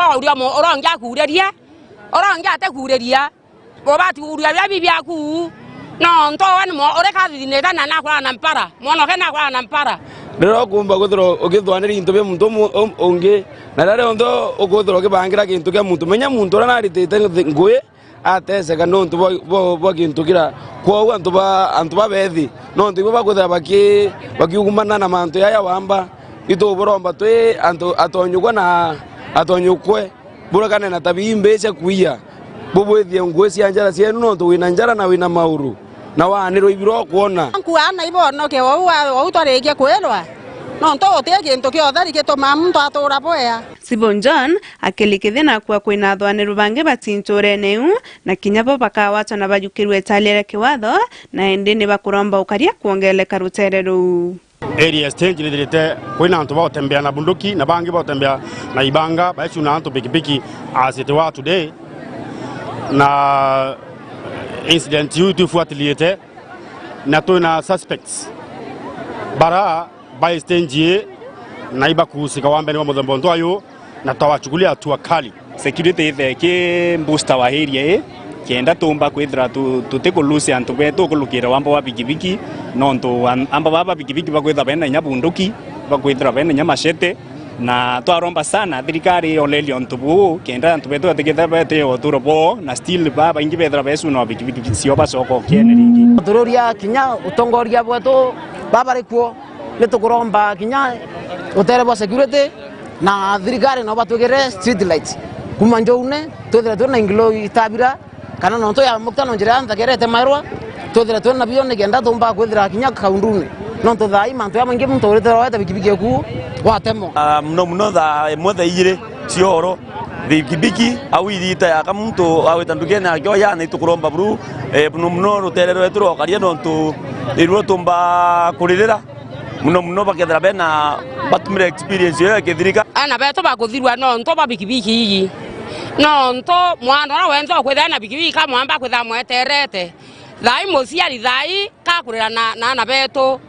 ko uria mo oronja kureria oronja te kureria boba tuuria bia bibia ku no nto wani mo ore ka dineta na nakora na mpara mo no ke nakora na mpara rero kumba guthro ogithwanira into bya muntu onge na rero ndo oguthro gibangira kintu kya muntu menya muntu ora naritete ngui ateseka no ntu bo kintu kira kwa antu ba bethi no ntu ba guthra bakiugumana na mantu ya wamba ito boromba twe antu atonyugwa na atonyukwe burakane na tabimbe cia kuia bubwithie ngui cia njara cia no ntu wina njara na wina mauru na waniro ibiro kuona kuana ibono ke wo utwarekia kwelwa no nto oteke nto kyo thari ke to mamto atora boya Sibon John akelikithina kwa kwina thwaniro bange batintore neu na kinyabo bakawatwa na bajukirwe talere kiwatho na endeni bakuromba ukaria kuongeleka rutereru area stage ndirite kwina antu ba tembea na bunduki na bangi ba tembea na ibanga ba na antu pikipiki as it was today na incident yutu fuatiliete na tuna suspects bara by stage na iba kusika wambe ni mudhambo ndo ayo na tawachukulia hatua kali security the ke booster wa area kenda tumba kwithira tuteko lusi antu beto kulukira wamba wa bikibiki no nto amba baba bikibiki bakwitha bena nya bunduki bakwithira bena nya machete na twaromba sana thirikari olelio ntubu kenda antu beto atikitha bete oturobo na still baba ingi bethira besu no bikibiki sio basoko kiene ringi tururia kinya utongoria bwetu baba rikuo nitukuromba kinya uterebo security na thirikari no batugere street lights kumanjoune tuthira tuna ingilo itabira kana no to ya muktano njira ntagerete marwa tuthira tuna bione genda tumba kwithira kinya kaundune no to thai mantu ya mangi muntu urite roeta bikibiki ku watemo mno tha mwethe igire cioro bikibiki au irita ya kama muntu awetanduke na kyo ya ni tukuromba bru mno ruterero eturo karia no to irwo tumba kuririra mno bakethera bena batumire experience yo kethirika ana beto bakuthirwa no nto babikibiki iyi no nto mwana na wenzo kwetha na bikibiki kama amba kwetha mweterete thai musiari thai ka kurira na beto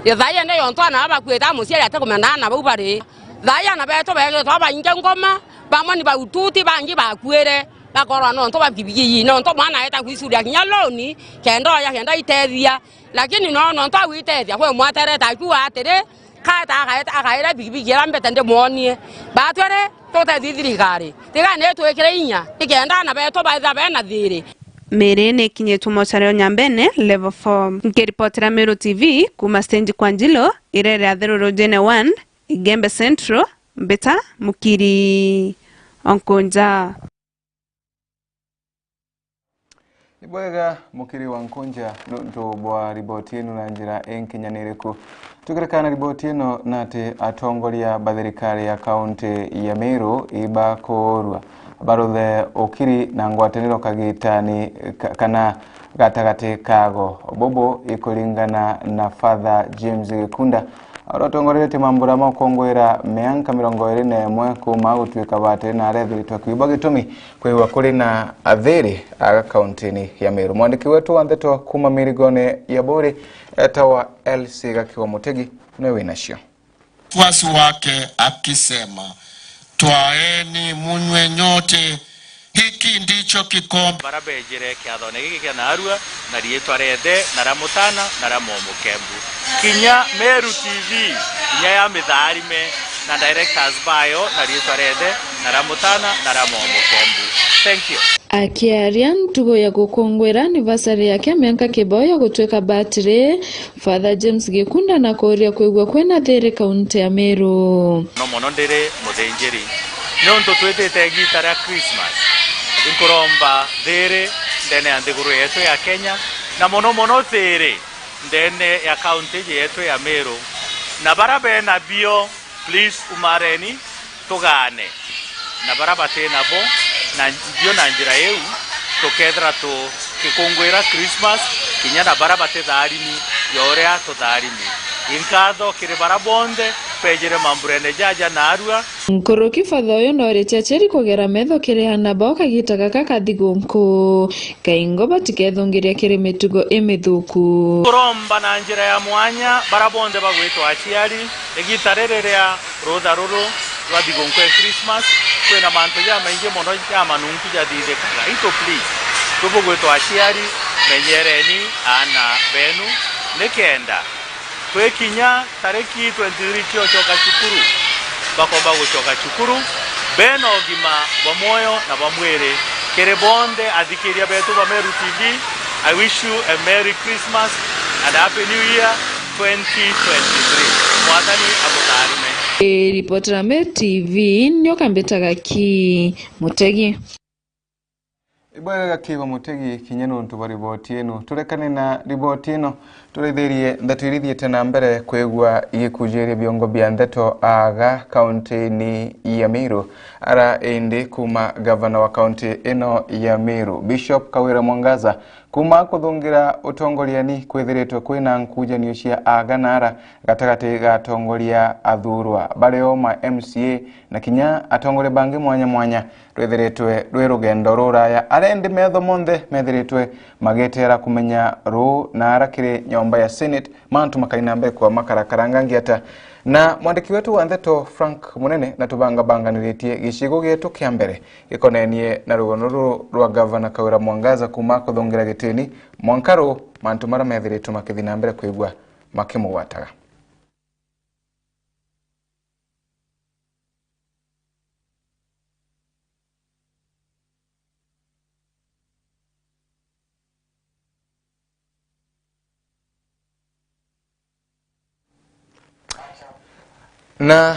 ya thai ene yo nto ana bakwetha musiari atekumena na bubari thai ana beto bege to ba inge ngoma bamoni ba ututi bangi bakwere bakora no nto babikibiki iyi no nto mwana eta kwisuria kinya loni kenda itethia lakini no nto awitethia kwe mwatereta kuwa atere akaira bikibiki yambete nde muonie batwere tote thirikari tiga ne twekire inya ikenda na beto baitha bena thiri mere ne kinye tumochare nyambene level 4 ngiripotera Meru TV kuma stage kwa Njilo irere athero jene 1 Igembe Central Mbeta Mukiri Onkonja Ibwega Mukiri wa Nkonja ndo bwa riboti eno na njira enkinyaniriku tukirekana riboti eno nate atongoria bathirikari ya kaunti ya Meru ibakorwa barothe okiri na ngwataniro kagitani kana gatagati kago bobo ikuringana na Father James Gikunda arotongorete mambura makongwera meanka 21 kuma gutwika bate na arethiritwa kwiba gitumi kwiwa kuri na athiri aga kauntini ya Meru. Mwandiki wetu wantheto kuma Mirigone ya Bore etawa LC gakiwa Mutegi newe nacio wasu wake akisema twaeni munywe nyote hiki ndicho kikombe barabejere kiathone giki kia narua na rietwa rende na ramutana na ramomukembu kinya Meru TV kinya ya mitharime na directors bayo na rietwa rende na ramutana na ramomukembu. Thank you. Akiaria ntugo ya gukongwera anniversary yake miaka kiboyo gutweka battery Father James Gikunda na koria kwigwa kwena there kaunti ya Meru no mono ndire muthenjeri no nto twetete gitara ya Christmas inkuromba there ndene andiguru yetu ya Kenya na mono there ndene ya kaunti yetu ya Meru na barabe na bio please umareni tugane na baraba tena bo na bio na njira yeu tukethra tu kikungwira Christmas kinya na baraba te tharimi yorea to tharimi inkatho kiri barabonde pejere mamburene jaja na arua Nkoroki fathoyo nore chacheri kogera metho kirehana boka gitaka kakathigunku kaingo batikethongeria kiri mitugo emithuku kuromba na njira ya mwanya barabonde bagwitwa aciari egitarerera rutha ruru rwa thigunku ya Christmas kwina mantu ya maingi muno ya manunku ya thithikaga ito please tubugwitwa aciari menyereni ana benu nikenda kwekinya tariki 23 kiochoka chukuru bakomba guchoka chukuru beno gima bamoyo na bamwere kerebonde adhikiria betu ba Meru TV. I wish you a Merry Christmas and Happy New Year 2023. Mwathani amutarime. Ripotera Meru TV nyoka mbetaga ki Mutegi. Ibwega kiwa Mutegi kinyeno ntu riboti eno turekane na riboti eno turetherie ndatwirithie tena mbere kwegwa igikujeria biongo bia ndeto aga kaunti ni ya Meru ara ende kuma gavana wa kaunti eno ya Meru Bishop Kawira Mwangaza kuma kuthungira utongoriani kwithiritwe kwina nkujanio cia aga nara gatagati gatongoria athurwa bareo ma MCA na kinya atongore bangi mwanya mwanya rwithiritwe rwi rugendo ruraya arendi metho monthe methiritwe magetera kumenya ru na arakire nyomba ya Senate mantu makaina mbere kwa makarakaranga ngiata na mwandiki wetu wa ndeto Frank Munene na tubanga-banganiritie gicigo gietu kia mbere ikonenie na rugono rwa gavana Kawira Mwangaza kuma kuthongira gitini mwankaro mantu mara methiritwe makithina mbere kwigwa makimugwataga. Na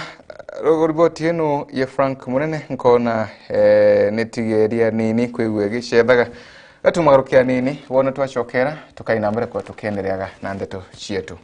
riboti eno ya Frank Munene nkona netigeria nini kwigwe gicethaga gatumagarukia nini wona twacokera tukaina mbere kwa tukendereaga na ndeto cietu.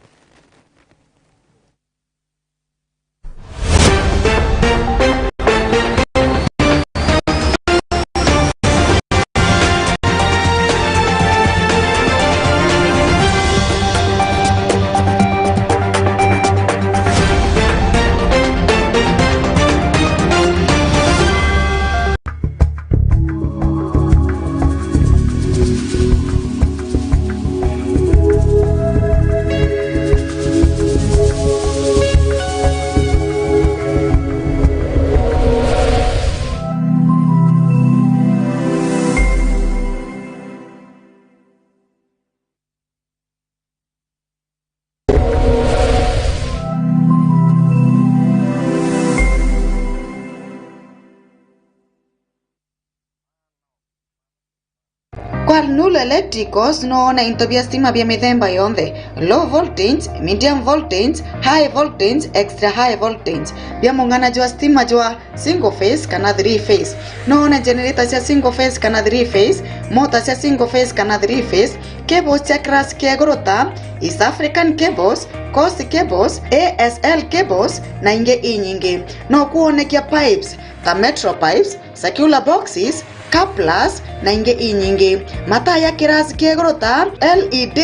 Null electricals noona into vya stima vya mithemba yonthe low voltage, medium voltage, high voltage, extra high voltage vya mung'anaji wa stima jwa single phase kana 3 phase noona generator cia single phase kana 3 phase motor cia single phase kana 3 phase cables cia class kia gorota East African cables, Coast cables, ASL cables na inge inyingi no kuonekia pipes ta metro pipes, circular boxes, couplers na inge inyingi mataa ya kirasi kiegorota LED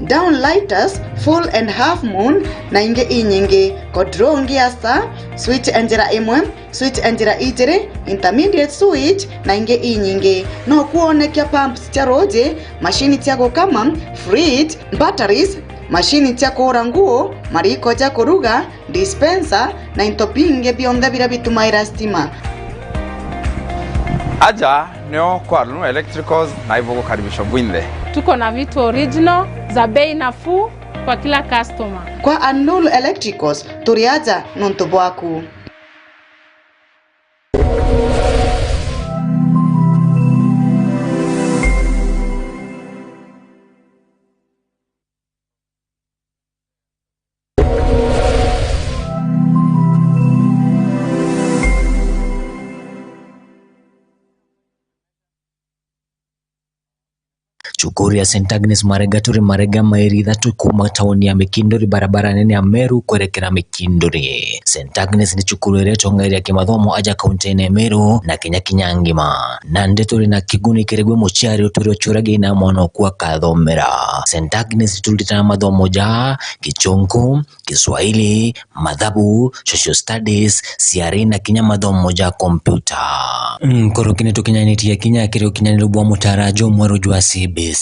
downlighters full and half moon na inge inyingi control ngiasa switch enjera imwe switch enjera ijere intermediate switch na inge inyingi no kuonekia pumps cia roje machine cia gukama fridge batteries machine cia kura nguo mariko cia kuruga dispenser na intopinge bionthe bira bitumaira stima aja neo kwa Null Electricals na hivyo kukaribisha bwinde. Tuko na vitu original za bei nafuu kwa kila customer. Kwa Null Electricals turiaja nonto bwaku. cukuru ya St Agnes Marega turi Marega mairi kuma tauni ya Mikindori barabara nene ya Meru kuelekea Mikindori. St Agnes ni cukuru ile tongeria kimathomo aja kaunti ya Meru na Kenya ngima na ndeturi na kiguni kiregwe muchari uturi churage na mwana kwa kathomera. St Agnes tulitana mathomo ja Kichungu, Kiswahili, Madhabu, Social Studies, CRE na Kenya mathomo ja kompyuta. Korokine tukinyaniti Kenya kiro kinyaniro bwa mutarajo mweru jwa CBC.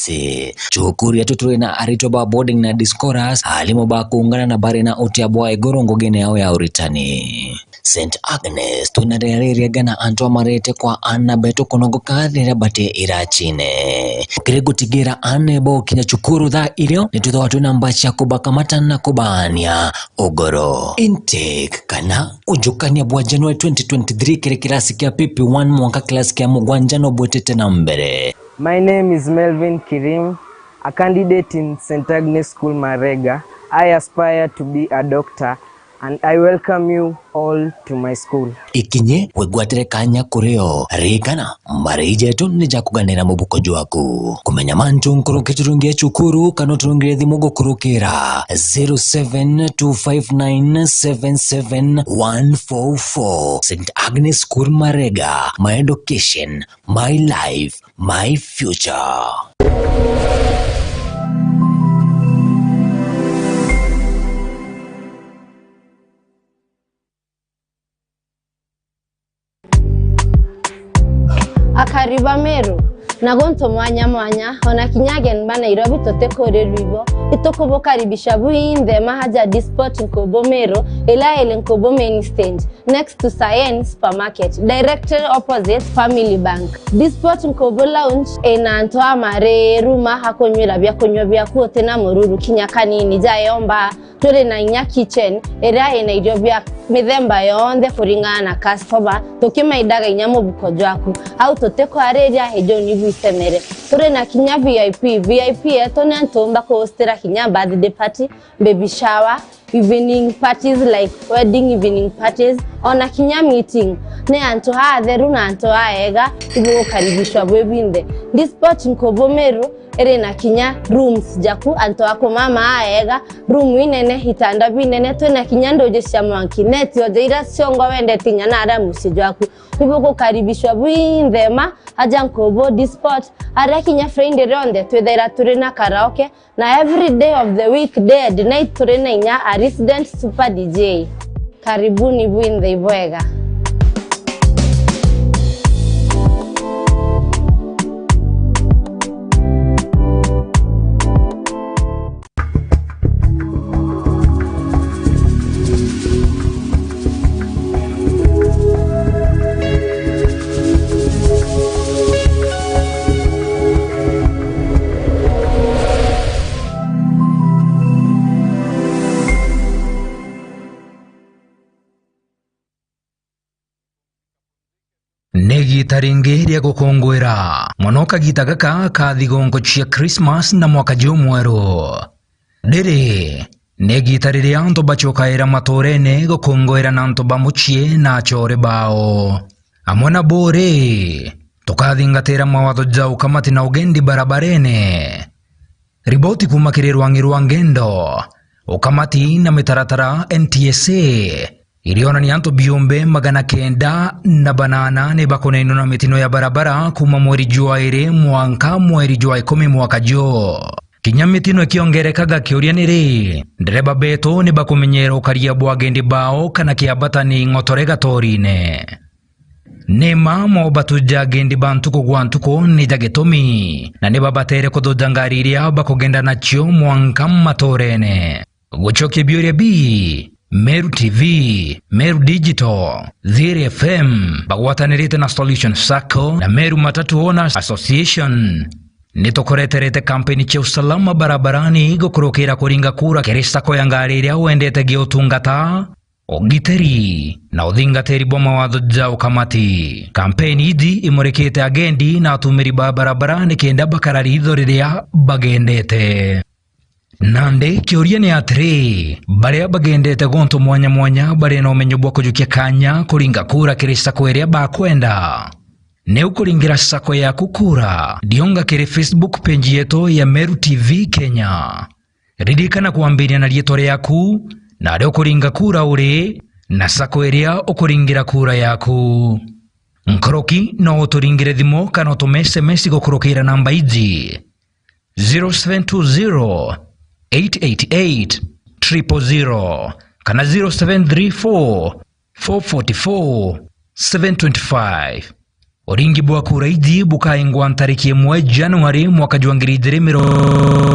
Chukuru ya tuturi na aritoba boarding na discourse alimo ba kuungana na bari na uti abwa egorongo gene yao ya uritani. St Agnes tunarereria gana anto amarete kwa ana beto konogo kadhira bate irachine. Kirego tigira ane bo kinya chukuru dha ilio nituza watu nambacha kubaka matana kubania ogoro. Intake kana ujukania bwa January 2023 kire kilasi kia pipi 1 mwaka kilasi kia MUGWANJA no bwetete na mbere. My name is Melvin Kirim, a candidate in St Agnes School Marega. I aspire to be a doctor and I welcome you all to my school. Ikinye wegwatere kanya kureo rikana marije tu nija kuganira mubuko jwaku kumenya mantu nkuru kiturungia chukuru kano turungire thimugo kurukira 0725977144. St Agnes School Marega, my education, my life, my future. Akariba Meru nagonto mwanya ona kinyage nba Nairobi totekore lwibo itoko karibisha buinde mahaja disport nkobo Meru ila ile nkobo main stage next to Science supermarket directly opposite Family Bank. Disport nkobo lounge enanto amare ruma hakonywira bya kuote na mururu kinyakanini jayomba tore na inya kitchen era ina idobya mithemba yonde kuringana na customer tokimaidaga inyamo bukojwaku au toteko areria hejo ni bwisemere tore na kinya VIP etone ntomba ko hostera kinya birthday party, baby shower, evening parties like wedding evening parties, ona kinya meeting ne anto hatheru na anto aega ibo karibishwa bwebinde. Disport nkobo Meru ere na kinya rooms jaku anto ako mama aega room inene hitanda binene to na kinya ndoje shamwanki net yo deira siongo wende tinya na ara musijwaku ibo karibishwa bwindema aja nkobo Disport ara kinya friend ronde twethera turi na karaoke na every day of the week day and night turi na inya a resident super DJ. Karibuni bwinde ibwega. Negi taringeria gukongwera monoka gitagaka ka thigongo cia Christmas na mwaka jumweru dere negi tarire anto bachokaira matorene gukongwera na anto bamuchie na chore bao amona bore tukathingatira mawatho jau kamati na ugendi barabarene riboti kumakirerwa ngendo ukamati na mitaratara NTSA iliona ni anto biombe 908 bakoneno na mitino ya barabara kuma mweri jua ire mwanka mweri jua 10 mwaka jo. Kinya mitino kiongerekaga kioria niri ndereba beto ni bakumenyera ukaria bwagendi bao kana kiabata ni ngotorega torine. Nema mo batuja gendi bantuko gwantuko ni jagetomi na ne babatere kododangariria bakogenda nacho mwanka matorene. Guchoke biore bi Meru TV, Meru Digital, THAA FM, bagwatanirite na Solution Sacco na Meru Matatu Owners Association. Nitokoreterete kampeni cha usalama barabarani gukurukira kuringa kura kirista ko yangariria wendete giotungata ogiteri na uthingateri bwa mawatho jau kamati. Kampeni idi imurekete agendi na atumiri barabarani kenda bakarari ithoriria bagendete. Nande kioria ni atri baria bagendete gonto mwanya bari no menyo bwa kujukia kanya kuringa kura kirista kweria bakwenda ne ukuringira sako ya kukura dionga kere Facebook page yetu ya Meru TV Kenya. Ririkana kuambiria na rietwa yaku na ari ukuringa kura uri na sako iria ukuringira kura yaku. Nkoroki no uturingire thimo kana utume SMS gukurukira namba iji 0720 888 000 kana 0734 444 725. Oringi bwa kura iji bukaingwa tariki 1 Januari mwaka 2020.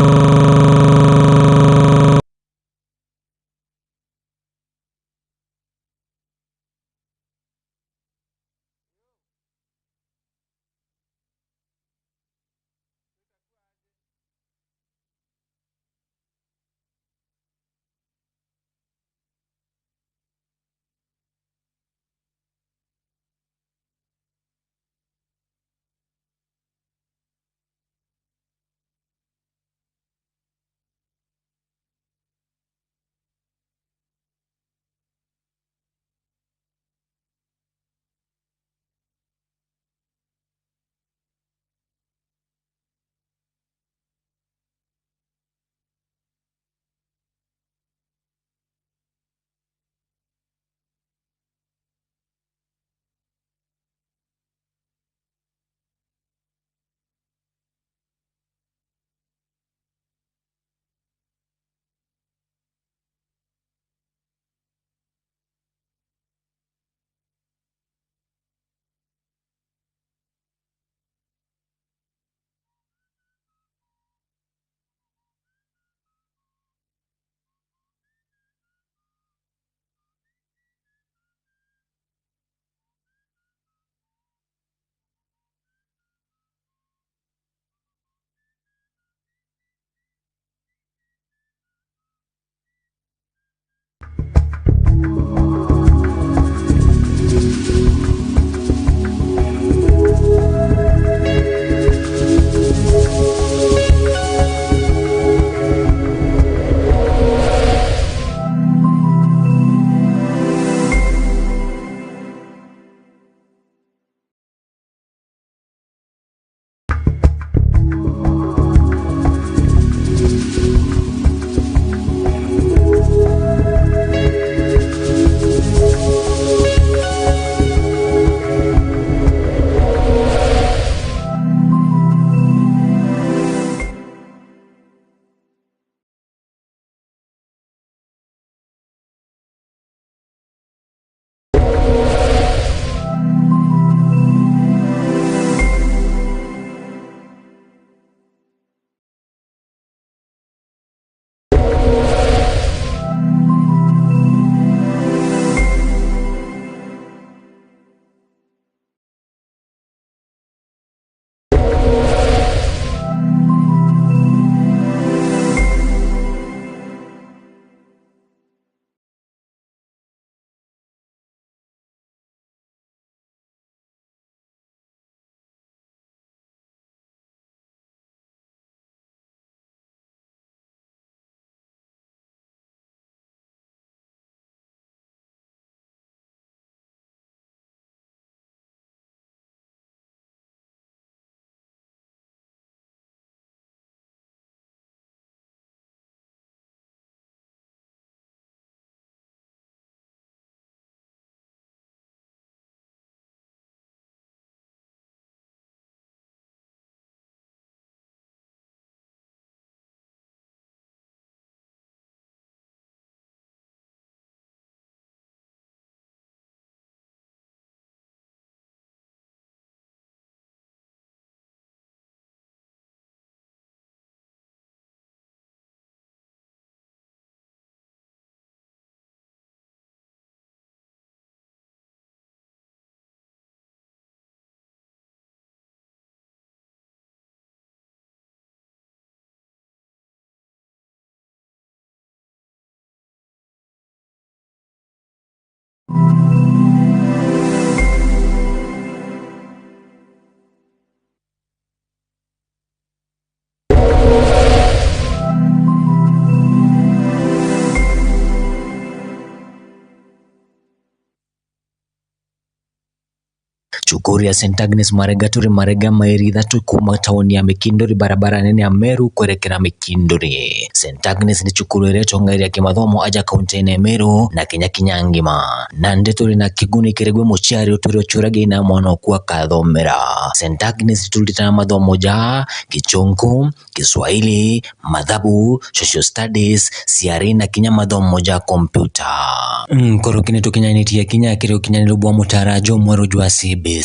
Cukuru ya St Agnes Marega turi Marega mairi kuma taoni ya Mikindori barabara nene ya Meru kuelekea Mikindori. St Agnes ni cukuru ireto ngairi ya kimathomo aja kaunti ya Meru na Kenya ngima. Na ndeturi na kiguni kiregwe muciari uturi ochurage na mwana okuwa kathomera. St Agnes tulitana mathomo ja Kichungu, Kiswahili, Mathabu, Social Studies, CRE na kinya mathomo ja kompyuta. Korokine tukinyanitia kinya kireo kinyanirubwa mutarajo mwero jwa CBC.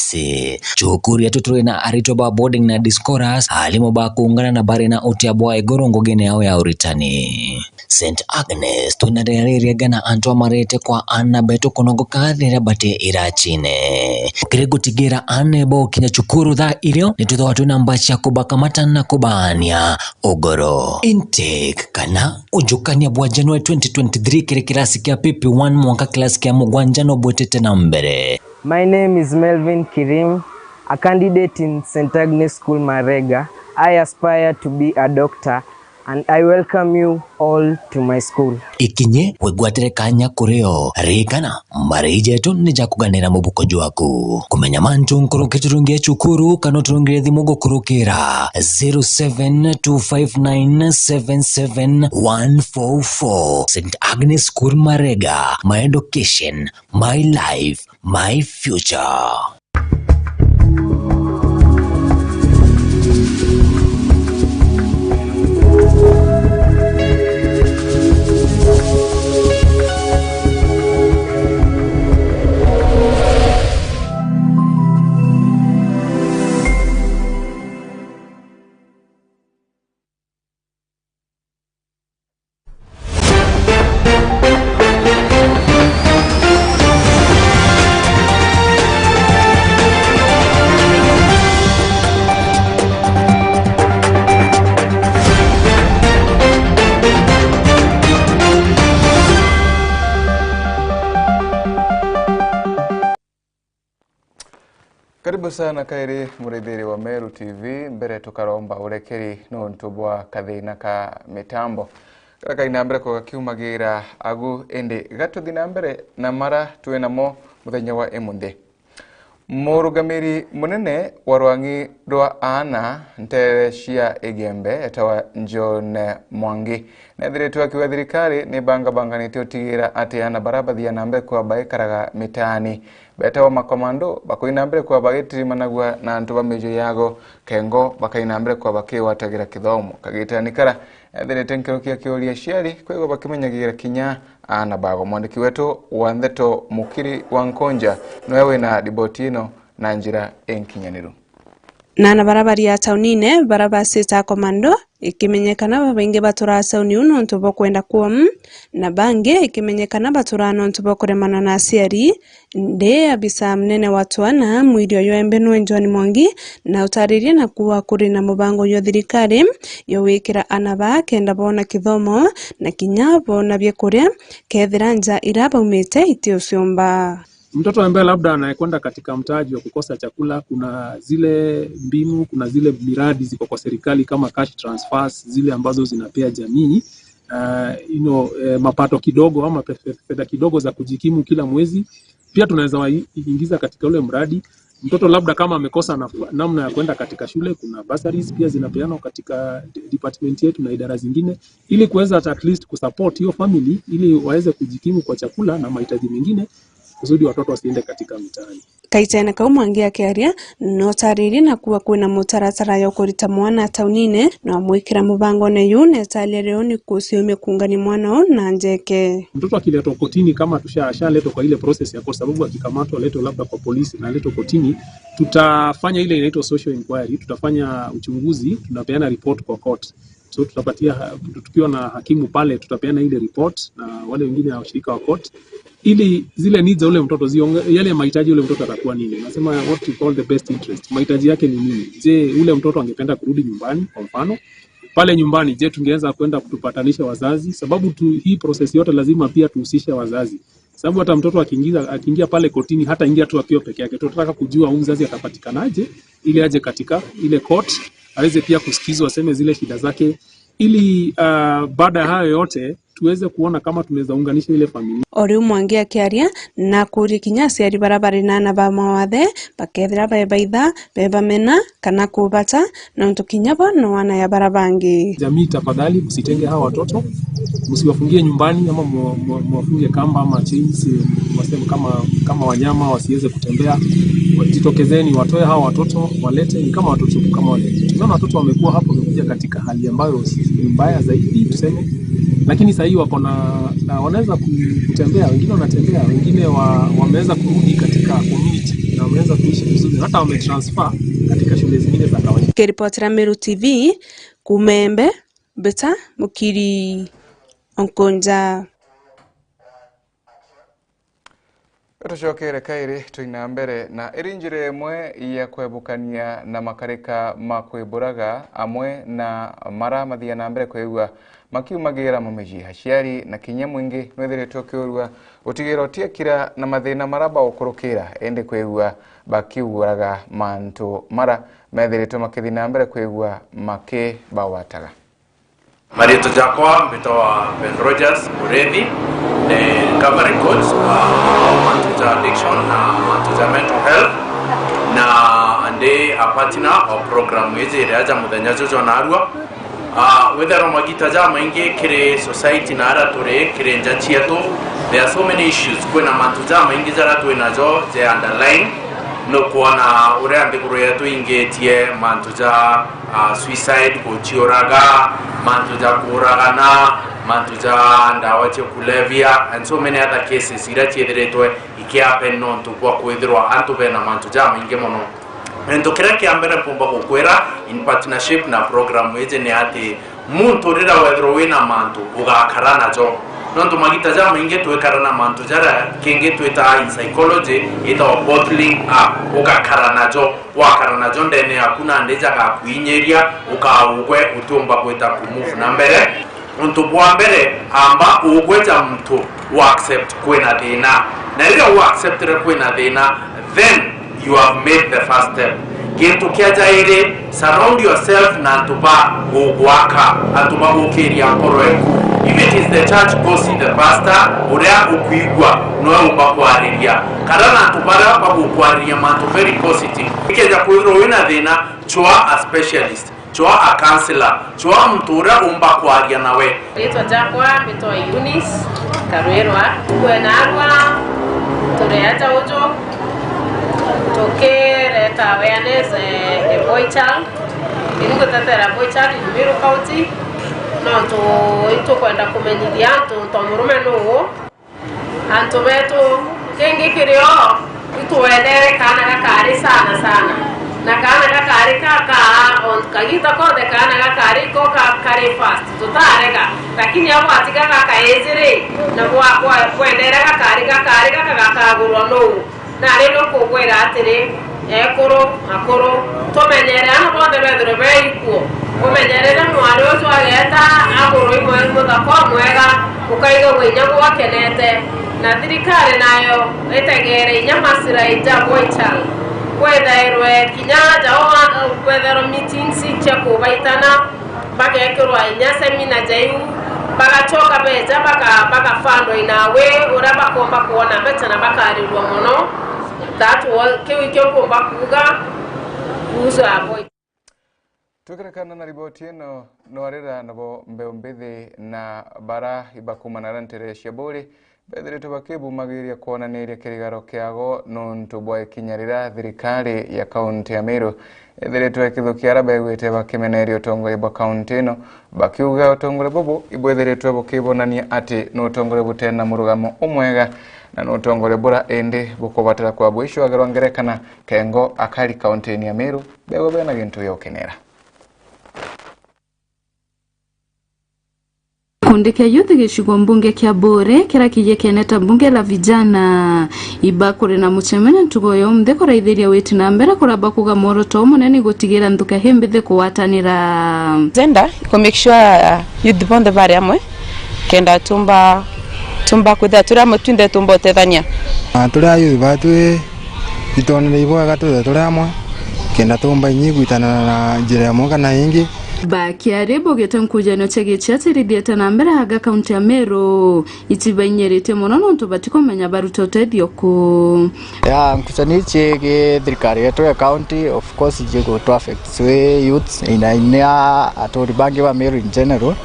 Cukuru ya tuturi na aritoba boarding na discourse halimo ba kuungana na bari na utiabwa egorongo gene yao ya uritani. St Agnes tunarereria gana antwa marete kwa ana beto konogo kadhira bate irachine. Kirego tigira ane bo kinya cukuru tha irio nituto watu na mbacha kubaka matana kubania ogoro. Intake kana ujukania bwa January 2023 kire kirasi kia PP1 mwaka klasi kia MUGWANJA no bwetete na mbere. My name is Melvin Kirim, a candidate in St Agnes School Marega. I aspire to be a doctor and I welcome you all to my school. Ikinye wegwatere kanya kureo rikana marije tu nija kuganira mubuko jwaku kumenya mantu nkuru kiturungie chukuru kano turungie thimugo kurukira 0725977144. St Agnes School Marega, my education, my life, my future. Karibu sana kairi muridhiri wa Meru TV mbere tukaromba urekeri no ntubwa kathina ka mitambo kaka inambere kwa kiumagira agu ende gatuthina mbere na mara tuenamo muthenya wa emunde murugamiri munene warwangi rwa ana ntereshia egembe etawa Njone Mwangi nethiretwa kiwa thirikari ni banganitio tigira ati ana barabathia nambe kwa baikaraga mitani beta wa makomando bakoinambere kwa bagitiri managwa na antu bamejo yago kengo bakainambere kwa bakiwa tagira kithomo kagitanikara etherete nkirokia kioria ciari kwego bakimenyagira kinya ana bago mwandiki wetu wa Ndeto Mukiri wa Nkonja nowe na dibotino na njira enkinyaniru na barabara ya taunine barabara sita komando ikimenyekana babainge batura sauni uno ntubo kwenda kuom na bange ikimenyekana batura no ntubo kuremana na asiari nde abisa mnene watwana mwirio yoembe no Njone Mwangi na utariria na kuwa kuri na mubango yo thirikari yo wikira anaba kenda bona kithomo na kinyabo na byekure kethiranja iraba umete itio ciomba. Mtoto ambaye labda anayekwenda katika mtaji wa kukosa chakula, kuna zile mbinu, kuna zile miradi ziko kwa serikali kama cash transfers, zile ambazo zinapea jamii mapato kidogo ama fedha kidogo za kujikimu kila mwezi. Pia tunaweza waingiza katika ule mradi. Mtoto labda kama amekosa namna ya kwenda katika shule, kuna bursaries pia zinapeanwa katika department yetu na idara zingine, ili kuweza at least kusupport hiyo family ili waweze kujikimu kwa chakula na mahitaji mengine kusudi watoto wasiende katika mitaani. Kaitana ka Mwangi akiaria no tariri na kuwa kuna mutaratara yo kurita mwana taunine na mwikira mubango ne yune talere ni kusiome kungani mwana na njeke. Mtoto akiletwa kotini kama tushaletwa kwa ile process ya kwa sababu akikamatwa letwa labda kwa polisi na letwa kotini, tutafanya ile inaitwa social inquiry, tutafanya uchunguzi, tunapeana report kwa court. So tutapatia tukiwa na hakimu pale, tutapeana ile report na wale wengine washirika wa court ili zile needs za ule mtoto yale mahitaji ule mtoto atakuwa nini. Nasema what we call the best interest. Mahitaji yake ni nini? Je, ule mtoto angependa kurudi nyumbani kwa mfano? Pale nyumbani je, tungeweza kwenda kutupatanisha wazazi? Sababu hii process yote lazima pia tuhusishe wazazi. Sababu hata mtoto akiingia pale kotini hata ingia tu akiwa peke yake. Tunataka kujua mzazi atapatikanaje ili aje katika ile court aweze pia kusikizwa, aseme zile shida zake ili baada ya hayo yote tuweze kuona kama tunaweza unganisha ile familia. Oriu Mwangi akiaria na kuri kinya ciari barabara na ba mawathe bakethira baitha beba mena kana kubata na ntukinyabo no wana ya barabangi. Jamii, tafadhali msitenge hawa watoto, msiwafungie nyumbani ama mwafungie kamba ama chains, waseme kama wanyama wasiweze kutembea. Jitokezeni, watoe hawa watoto, walete ni kama watoto kama wale. Tunaona watoto wamekuwa hapo, wamekuja katika hali ambayo ni mbaya zaidi tuseme, lakini sasa hivi wako na wanaweza kutembea, wengine wanatembea, wengine wameweza kurudi katika community na wameweza kuishi vizuri, hata wametransfer katika shule zingine za kawaida. Kiripotera Meru TV kumembe beta mukiri onkonja. Tucokere kairi tuina mbere na irinjire imwe ya kwebukania na makarika makwiburaga amwe na mara mathia na mbere kwegua makiumagira mumeji haciari na kinya mwingi nwethiretwo kiurua utigiro tiekira na mathina maraba ukurukira ende kwegua bakiuraga mantu mara methiretwo makithi na mbere kwegua make bawataga. Marito jakwa mbitoa Ben Rogers Murethi ne covering coach mantuja addiction na mantuja mental health na ande a partner of program hizi iraja muthenya jojo na arua wethero magita jama ingi kire society na ara tore kire njanchi yetu. There are so many issues kwena mantuja maingi jara twenajo je underline no kuona ure andikuru yetu ingetie mantuja suicide kuchioraga mantuja kuragana mantuja ndawa cha kulevya and so many other cases irachithiretwe ikiapen non tu kwa kwithirwa antu bena mantuja maingi mono endo kira kiambere pomba gukwera in partnership na program weje ne ati muntu rira wethro wina mantu ugakarana jo nonto magita jama inge twekarana mantu jara kenge tweta in psychology ita bottling up ugakarana jo wakarana jo ndene hakuna ndeja ka kuinyeria ukaugwe utumba kweta kumove na mbere nonto bwa mbere amba ugweja mtu wa accept kwena thina na ile wa accept kwena thina then you have made the first step. Kintu kiaja ire surround yourself na tuba ugwaka atuba ukiria koroeku. If it is the church, go see the pastor. Urea ukuigwa no ubakwariria karana tubara bakwariria mantu very positive. Ikeja kuiro wina thina chwa a specialist, chwa a counselor, chwa mtura umbakwaria nawe. Rito jakwa bito Eunice Karwerwa kwenarwa tureaja ujo tokere ta awareness a boy child ingo tatera boy child in Meru County no to ito kwenda kumenyidia to murume no anto beto kenge kirio ito wedere kana kakari sana na kana kakari kaka on kagita ko de kana kakari ko kakari fast tutarega lakini hapo atika kaka ezere na kwa kwendera kakari kakagurwa no na lelo ko kwera atire ekoro akoro to menyere ana bonde bedro beiko o menyere na mwari ozo ageta agoro imo mudako mwega ukaiga wenya kwa kenete na thirikari nayo etegere inyamasira ija boichal kwenda erwe kinyaja o kwethero meetings cheko baitana bagekero inya seminar jayu bagachoka beja baga fando inawe uraba komba kuona betana bakari rwa mono that was kiwikyo bakuga uzo abo. Tukirekana na riboti ino noarira nabo mbembethi na bara ibakuma rantere shabori bedere tubakebu magiria kuona neria kirigaro kiago nontu bwa kinyarira thirikari ya kaunti ya Meru edere twekithukia arabe gwete bakimenerio tongore bwa kaunti ino bakiuga tongore bobo ibwethere twebo kibonania ati no tongore butena murugamo umwega na no tongore bura ende bukobatira kwa bwisho agarwa ngerekana kengo akali kaunti ya Meru bego bena gintu yokenera. Kundi kia youth gicigo mbunge kia Bore kira kije keneta mbunge la vijana ibakure na muchemene tugoyo mthe koraithiria witi na mbere kuraba kuga moroto munene gutigira nthuka hembethe kuwatanira zenda ko make sure youth bonde bari amwe kenda tumba kwitha turi amwe twinde tumba tethania turi youth batwe itonere ibwa gatuthe turi amwe kenda tumba inyi gwitana na njira ya mwaka na ingi bakiare bogete nkujano chege chatiridiete na mbere haga kaunti ya Meru itibanyerete muno nonto batikomenya barutote dioko ya nkujani chege thirikari yetu ya county of course jego to affect youth ina atori bangi ba Meru in general,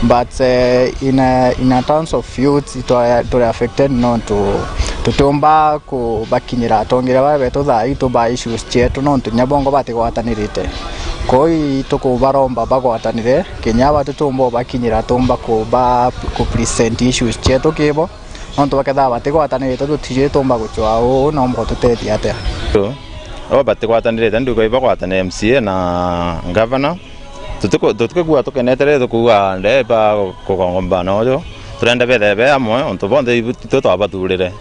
but in a terms of youth to affected no to tomba ko bakinyira tongera ba beto THAA to ba issues chetu no to nyabongo bate gwatanirite koi to ko baromba bagwatanire Kenya batu tombo bakinyira tomba ko ba ko present issues chetu kebo no to bakada bate gwatanirite to tije tomba go chwao no mbo to tete ate o bate gwatanirite ndu ko bagwatane MCA na governor tutuko gwa to kenetere to kuwa nde ba ko ngomba no yo turenda bebe amwe onto bonde to to abaturire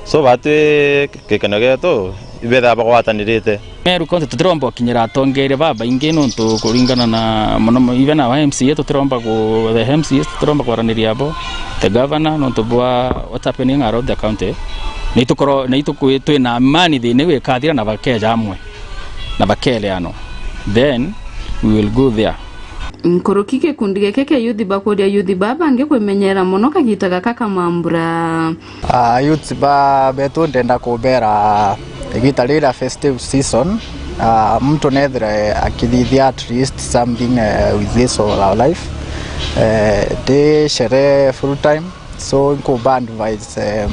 so bate kekanaga to ibeda bagwatanirite Meru konte tutromba kinyira tongere baba ingeno nto kuringana na mono even our MCA tutromba go the MCA tutromba kwaraniria abo the governor no to bwa what's happening around the county ni tukwe tu na mani de newe kadira na bakeja amwe na bakele ano then we will go there. Nkorokike kundige keke yudhi bakodia yudhi baba nge kwemenyera mono kagitaga kaka mambura youth ba betu ndenda kubera igitarira festive season mtu nedra akidithia at least something with this all our life de shere full time so nko band wise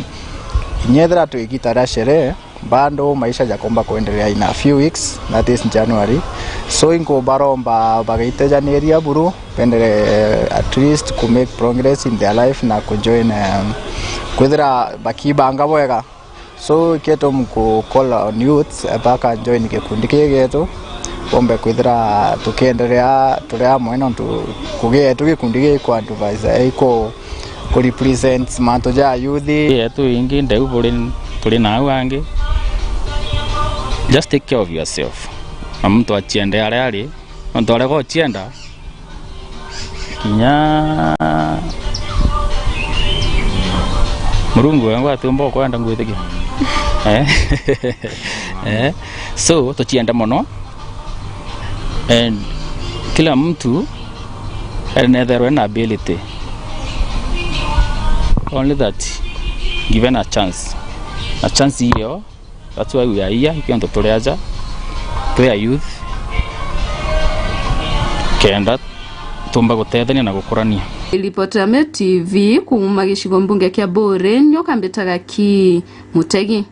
nyedra tu igitara shere bando maisha yakomba kuendelea in a few weeks, that is January. So inko baromba bagaite January buru pendere at least to make progress in their life na kujoin kwethira bakibanga bwega. So keto mko call on youth baka join kikundi kegeto bombe kwethira tukendelea tulea mweno tu kuge tukikundi kwa advisor iko ku represent manto ja youth yetu ingi ndeu buri na wange. Just take care of yourself. Mtu achiende ali mtu aleko chienda kinya murungu yangu atumbo kwenda ngwithiki so tuchienda mono and kila mtu another an ability only that given a chance hiyo. That's why we are here. Ikiwa ndo tuleaja tuya youth kenda tumba gutethania na gukurania. Ilipota Meru TV kuma gishigo mbunge kia Bore nyoka mbetaga ki Mutegi.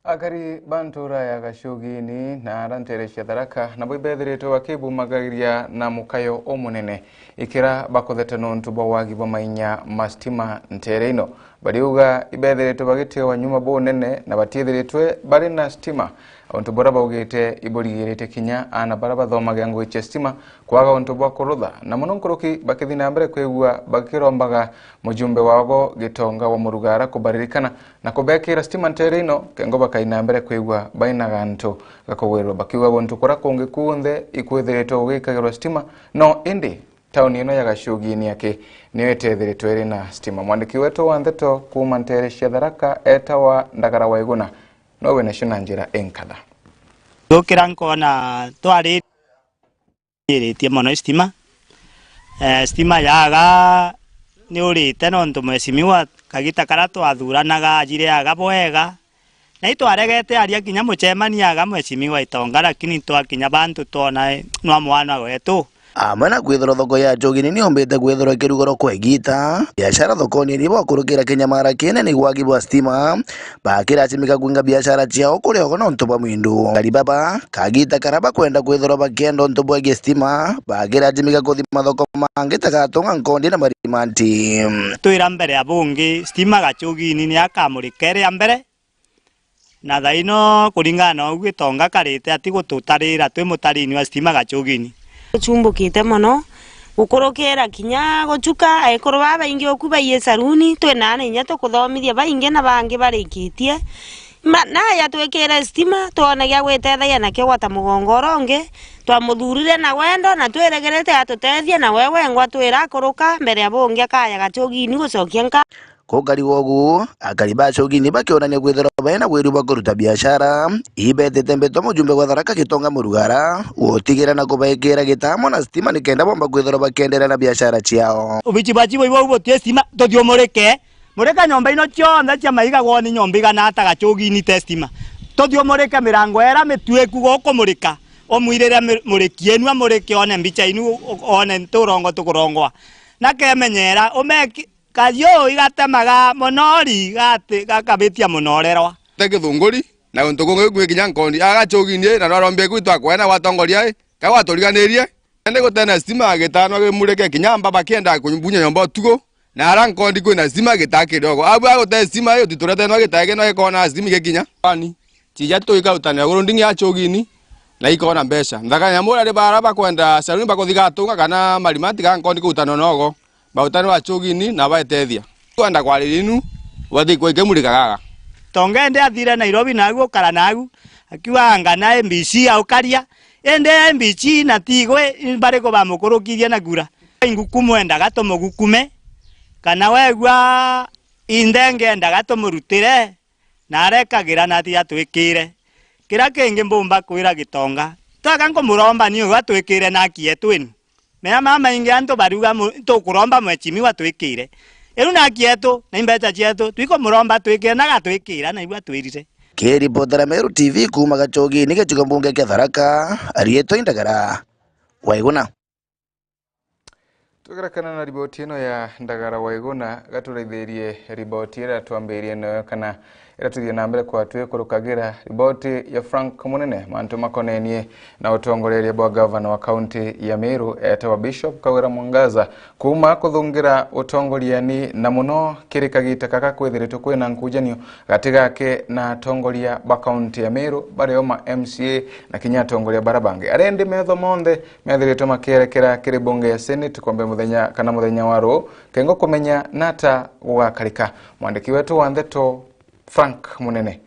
Akari bantura ya gashugini na aranteresha Tharaka na boibethiritwe bakibumagariria na mukayo omunene ikira bakothete nontu bawagi bamainya mastima ntereino bariuga ibethiritwe bagitio nyuma bonene na batithiritwe bari na stima onto bora baugite iborigirite kinya ana baraba thomaga ngo stima kwaga onto bwa kurutha na munonkoroki bakithina mbere kwegua bakirombaga mujumbe wabo gitonga wa murugara kubaririkana na kubekira stima ntereino kengo bakaina mbere kwegua baina ganto gakogwerwa bakiwa bonto kora konge kunthe ikwethiritwe ugikagirwa stima no indi tauni ino ya gashugini yake niwe tethiritwe ri na stima. Mwandiki wetu wa ndeto kuma nteresha Tharaka etawa Ndagara Waiguna nowe na shuna njira enkada gukira nkona twari iritie mono stima yaga ni urite nontu mwecimiwa kagita kara twathuranaga ajire aga bwega na itwaregete aria kinya mucemania aga mwecimiwa itonga lakini twakinya bantu tona no mwana wetu amana kwithoro thoko ya njogini ni ombete kwithoro kirugoro kwegita biashara thokoni ni bokurukira kinyamara kene ni gwagibwa stima bakira chimika kwinga biashara ciao kuri ogo nonto ba mwindu kali baba kagita karaba kwenda kwithoro bakendo nto bwa stima bakira chimika kuthima thoko mangita gatonga nkondi na marimanti twira mbere ya bungi stima gachugini ni akamurikere ya mbere na thaino kuringana ogwe tonga karite ati gututarira twi mutarini wa stima gachugini chumbukite mono ukurukira kinya guchuka aikuru baba ingi okuba ye saruni twena na inya tukuthomithia baingi na bangi barikitie na ya twekera stima tuona gya gwetethia na kyo gwata mugongoronge twamuthurire na wendo na tweregerete atutethia na wewe ngwa twira kuruka mbere ya bungi akaya gachugini gucokia nka Kukari wogu akari bacogini bakionania gwithira baina bwiru bakuruta biashara ibetete mbeto mujumbe gwa Tharaka Gitonga Murugara utigira na kubaikira gitamo na stima nikenda bomba gwithira bakendera na biashara ciao ubichi bachi boibo botie stima tothio mureke nyomba ino cionthe cia maiga gwoni nyomba igana ataga cogini testima tothio mureke mirango era mitueku goko murika omwirire murikienu amurike one mbicha inu one nturongo tukurongwa na kemenyera umeki kayo igatemaga monori gate gakabitia monorerwa tegithunguri na untukungu gwikinya nkondi agachoginie na rorombe gwitwa kwena watongoria kagwatoriganirie ende gutena stima gitano gimurike kinyamba bakienda kunyumbunya nyomba tugo na ara nkondi kwina stima gitake dogo abu agute stima yo titurete no gitage no ikona stima gikinya ani tija tuika utania gurundingi achogini na ikona mbeca ndakanya mura baraba kwenda saluni bakothiga tunga kana marimati ga nkondi kutano nogo bautani wa chogini na baetethia kwenda kwa linu wathi kwike murika gaga tongende athire Nairobi naguo kara nagu akiwa ngana MBC au karia ende MBC na tigwe bariko bamukurukirie na gura nguku mwenda gatomo gukume kana wegwa indenge enda gatomurutire na arekagira na ati atwikire kira kingi mbumba kwira Gitonga taka ngomuromba niyo atwikire na kietwenu mea mama ingi anto baruga tukuromba mwechimi watwikire eru na kietu na imbecha chietu twiko muromba twikire na gatwikira na igwa twirire kiripotera Meru TV kuma Gachogini gichigo mbunge kia Tharaka Arieto Indagara Waiguna tugerekana na riboti ino ya Ndagara Waiguna gatureithirie riboti ira twambirie no kana iratuthie na mbere kwa twikurukagira riboti ya Frank Munene mantu makonenie na utongoreria bwa governor wa county ya Meru eta wa Bishop Kawira Mwangaza kuma kuthungira utongoriani na muno kirikagita kaka kwithiritwo kwina nkujanio gatigake na atongoria ba county ya Meru barioma MCA na kinya atongoria barabange arende metho monthe methiritwo makerekera kiri bunge ya Senate kombe muthenya waro kengo kumenya nata wakarika mwandiki wetu wa Ndeto Frank Munene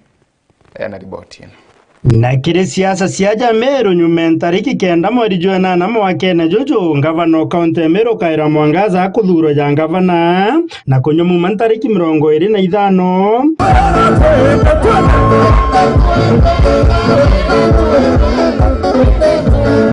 na riboti ino na kiri siasa cia Meru nyume tariki 9 mweri Juni mwaka na jojo ngavana kaunti Meru Kawira Mwangaza kuthuro ja ngavana na kunyuma tariki 25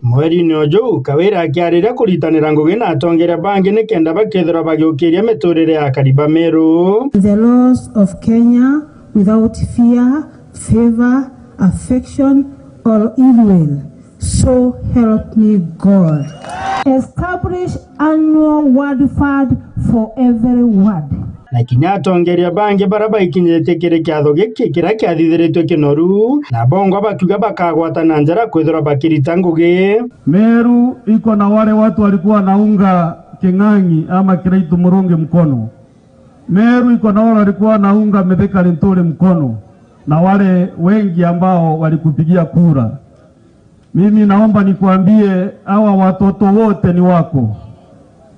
mweri nyojo Kawira akiarira kuritanira ngugi na atongere bangi ni kenda bakethira bagiukiria miturire ya kariba Meru. The laws of Kenya without fear, favor, affection or ill will. So help me God. Establish annual word fund for every word. Na kinya atongeria bangi baraba ikinyete kire kiatho giki kira kiathithiritwe kinoru na bongo bakiuga bakagwatana njara kwithira bakirita ngugi. Meru iko na wale watu walikuwa naunga King'ang'i ama Kiraitu Murungi mkono. Meru iko na wale walikuwa naunga Mithika Linturi mkono na wale wengi ambao walikupigia kura. Mimi naomba nikuambie hawa watoto wote ni wako.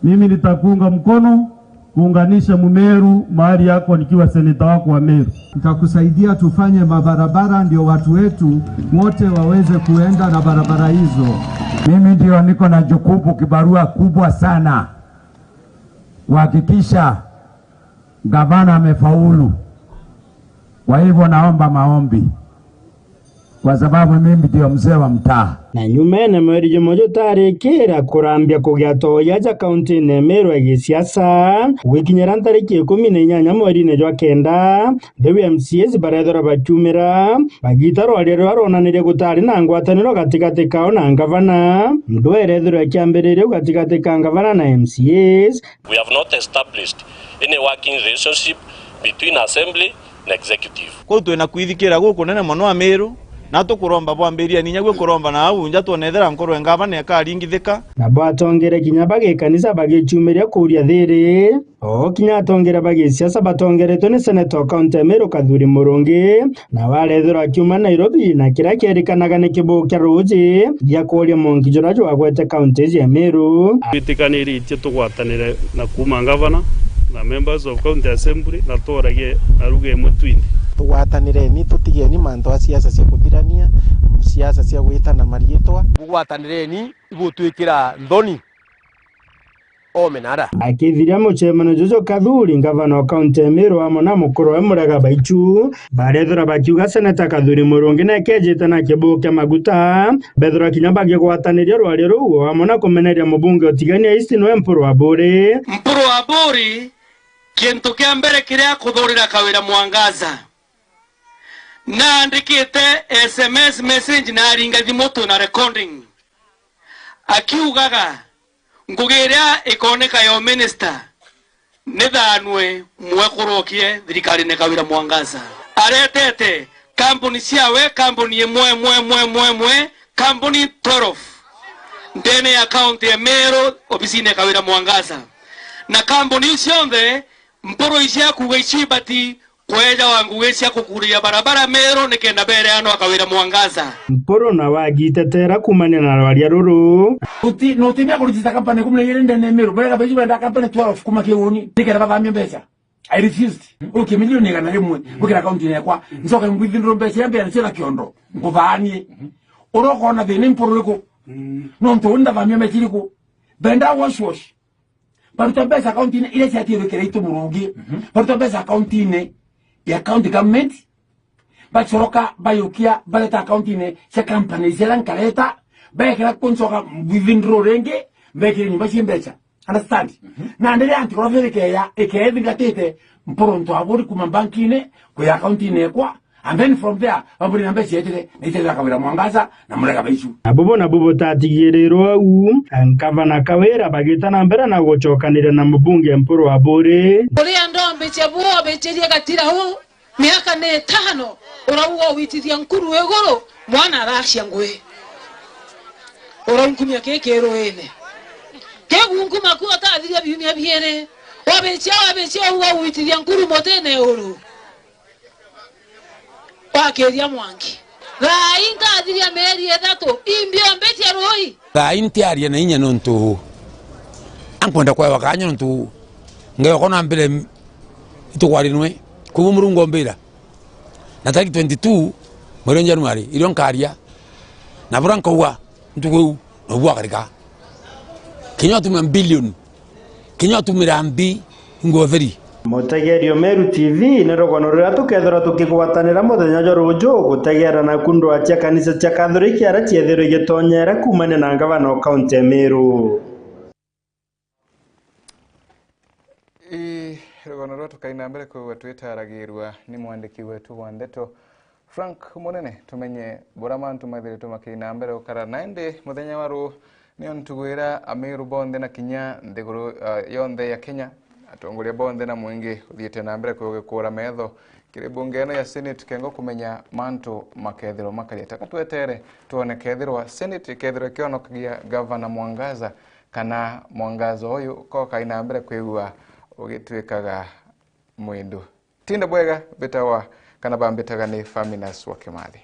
Mimi nitakuunga mkono kuunganisha Mumeru mahali yako nikiwa seneta wako wa Meru. Nitakusaidia tufanye mabarabara ndio watu wetu wote waweze kuenda na barabara hizo. Mimi ndio niko na jukumu kibarua kubwa sana kuhakikisha gavana amefaulu. Kwa hivyo naomba maombi kwa sababu mimi ndio mzee wa mtaa. Na nyumene mweri jumojo tarikira kurambia kugiatoya ja county ne Meru ya siasa wikinyera tariki 14 mweri ne jwa kenda the MCAs barethora bachumira bagitaro arero aronanire gutari na ngwataniro gatigati kao na ngavana ndwerethero kiambirire gatigati ka ngavana na MCAs. We have not established any working relationship between assembly na executive. Ko twena kwithikira guku nene mono wa Meru na tukuromba bwambiria ninya gwe kuromba na au nja twonethera nkoro engavana ekaringithika na batongere kinya bagikanisa bagichumiria kuria thiri o kinya atongera bagisiasa batongeretwe ni senator county Meru Kathuri Murungi na warethera kiuma Nairobi na kira kerikanaga ni kibukia ruji gia kuria mongi jorajo agwete county ya Meru twitikaniri itie tugwatanire na kuma ngavana na members of county assembly na toragie aruge mutwini tugwatanire ni tutige ni manto siasa cia kuthirania siasa cia gwitana marietwa tugwatanire ni igutwikira ndoni omenara akithiria mucemano Jojo Kathuri ngavana wa kaunti ya Meru amo na mukuru wa Murega Baichu barethora bakiuga seneta Kathuri Murungi nekejete na kibukia maguta bethora kinyamba gigwataniria rwari ruo amo na kumeneria mubunge otigania East no Mpuru wa Buri kintu kia mbere kiria kuthurira Kawira Mwangaza na andikite SMS message na ringa thimutu na recording akiugaga ngugiria ikoneka yo minister nithanwe mwekurokie thirikari ne Kawira Mwangaza aretete kampuni ciawe kampuni mwe kampuni 12 ndene ya county ya Meru obisine Kawira Mwangaza na kampuni cionthe mporo isia kugeicibati kweja wangu cia kukuria barabara Meru nikenda bere ano Kawira Mwangaza mporo na wagitetera kumania na rwaria ruru notimia kurujista kampani kumle yende ne Meru bega beji benda kampani 12 kuma kiuni nikera bathamia mbeca I refused okay milioni kana rimwe bukira account yakwa nzoka ngwithindro mbeca yambe na cira kiondo nguvanie uroko na thini mporo riko no ntonda thamia mbeca riko benda wash baruta pesa account ile cia tiro kireito Murungi baruta pesa account ya county government bachoroka bayukia baleta account cia company zelan kaleta bekira kunsoka withdraw renge bekira nyumba ciembecha understand na ndele antikrofere keya ekethi gatete mporonto aburi kuma banki ku account kwa and then from there aburi namba cietire nitera Kawira Mwangaza na Murega Baichu nabubo tatigiriro au ngavana Kawira bagitana mbere na gucokanira na mubunge Mpuru wa Buri uri andombe chebuo becherie gatira hu miaka ne 5 urauo witithia nkuru egoro mwana aracia ngwe uronkumia kekero ene kegunguma ku atathiria biumia biere wabechia huo witithia nkuru motene uru wakeria Mwangi gainta athiria meri ethatu imbio mbetia roi gainti aria na inya nontu ankwenda kwa wakanya nontu ngayo kona mbele itugwarinwe kubu Murungu mbira na tariki 22 mwezi Januari ilion karia na branko wa ntugu no bwa karika Kenya tu billion Kenya tu mirambi ngotheri Mutegerio Meru TV ni rogono rira tukethora tukigwatanira muthenya jorujo gutegera na kundu atia kanisa cia Katholiki ara ciethero gitonyera kumane na ngavana wa kaunti ya Meru rogono rwa tukaina mbere kwa twetaragirwa ni mwandiki wetu wa ndeto Frank Munene tumenye buramantu mathire tumakina mbere ukara naende muthenya waru ni ontugwira Ameru bonde na Kinya ndiguru yonthe ya Kenya atongoria bonde na mwingi uthiete na mbere kugikura metho kiri bungeno ya Senate kengo kumenya mantu makethiro makarieta katwetere tuone kethirwa Senate kethiro kionokagia Governor Mwangaza kana Mwangaza uyu ko kaina mbere kwigua ugitwikaga mwindu tinda bwega betawa kana bambetaga ni Faminas wa Kimathi.